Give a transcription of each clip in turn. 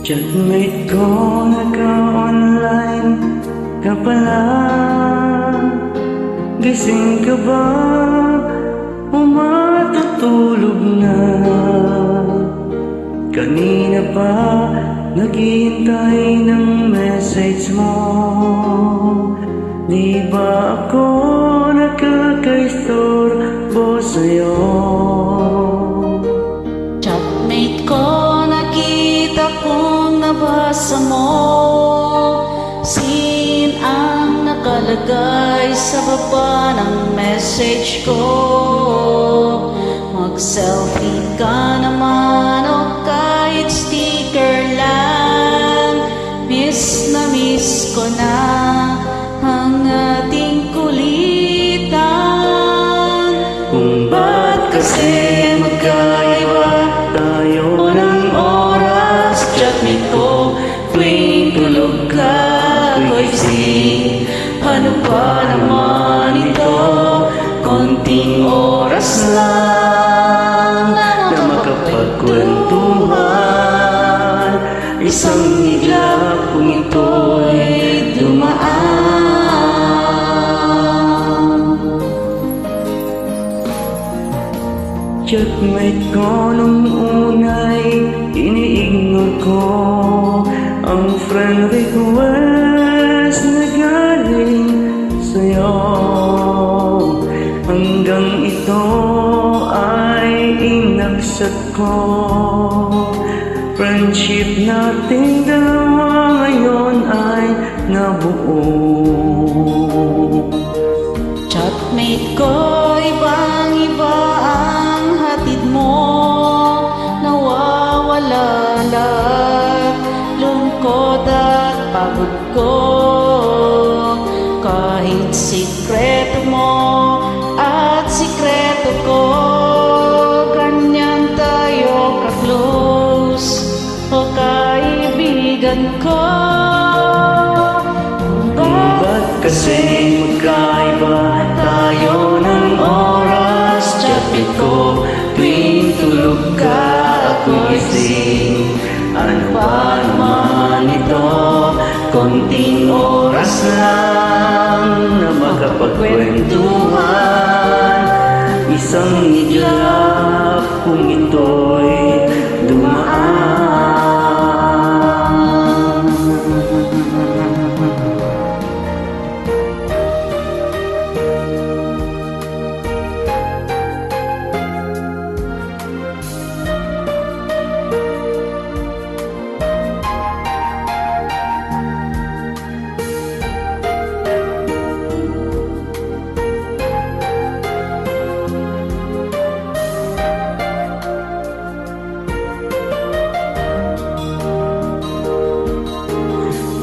Chatmate ko, naka-online ka pala. Gising ka ba o matutulog na? Kanina pa naghihintay ng message mo. Di ba ako nakakaistorbo sa'yo? Chatmate ko, nakita kong nabasa mo. Sin ang nakalagay sa baba ng message ko. Mag-selfie ka naman o kahit sticker lang. Miss na miss ko na ang ating kulitan. Kung ba't kasi magkaiba tayo ng oras? Chatmate ko, tuwing tulog ka ako'y gising. Ano pa naman ito? Konting oras lang na makapagkwentuhan. Isang iglap kung ito'y dumaan. Chatmate ko nung una'y iniignore ko ang friend request na galing sa'yo. Hanggang ito ay inaccept ko. Friendship nating dalawa ngayon ay nabuo. Chatmate ko, ibang-iba ang hatid mo. Nawawala lahat lungkot at pagod ko. Kahit sikreto mo at sikreto ko, ganyan tayo ka-close o kaibigan ko. Ba't kasi magkaiba tayo ng oras? Chatmate ko, tuwing tulog ka ako'y gising. Ano ba naman ito? Konting oras lang na makapagkwentuhan. Isang iglap kung ito'y dumaan.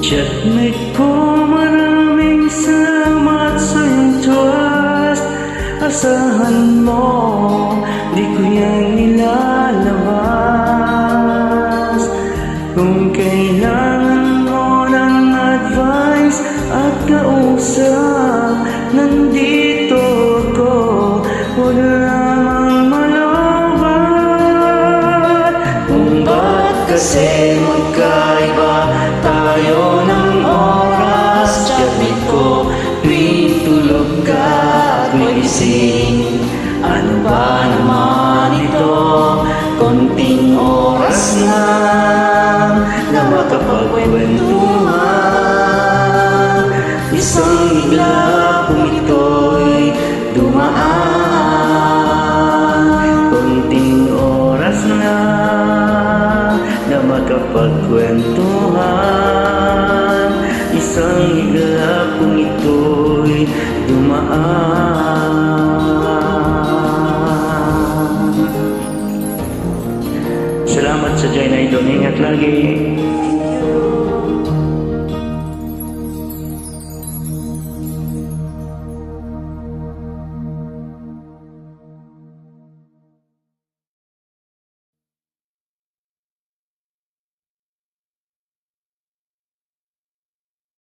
Chatmate ko, maraming salamat sa iyong trust. Asahan mo, di ko yan nilalabas. Kung kailangan mo ng advice at kausap, nandito ako. Huwag lamang malobat. Kung ba't kasi magkaiba tayo ng oras? Chatmate ko, tuwing tulog ka ako'y gising. Ano ba naman ito? Konting oras lang na makapagkwentuhan. Isang iglap kung ito'y dumaan. Konting oras lang na makapagkwentuhan. Isang iglap kung ito'y dumaan. Salamat sa Giant Idol. Ingat lagi.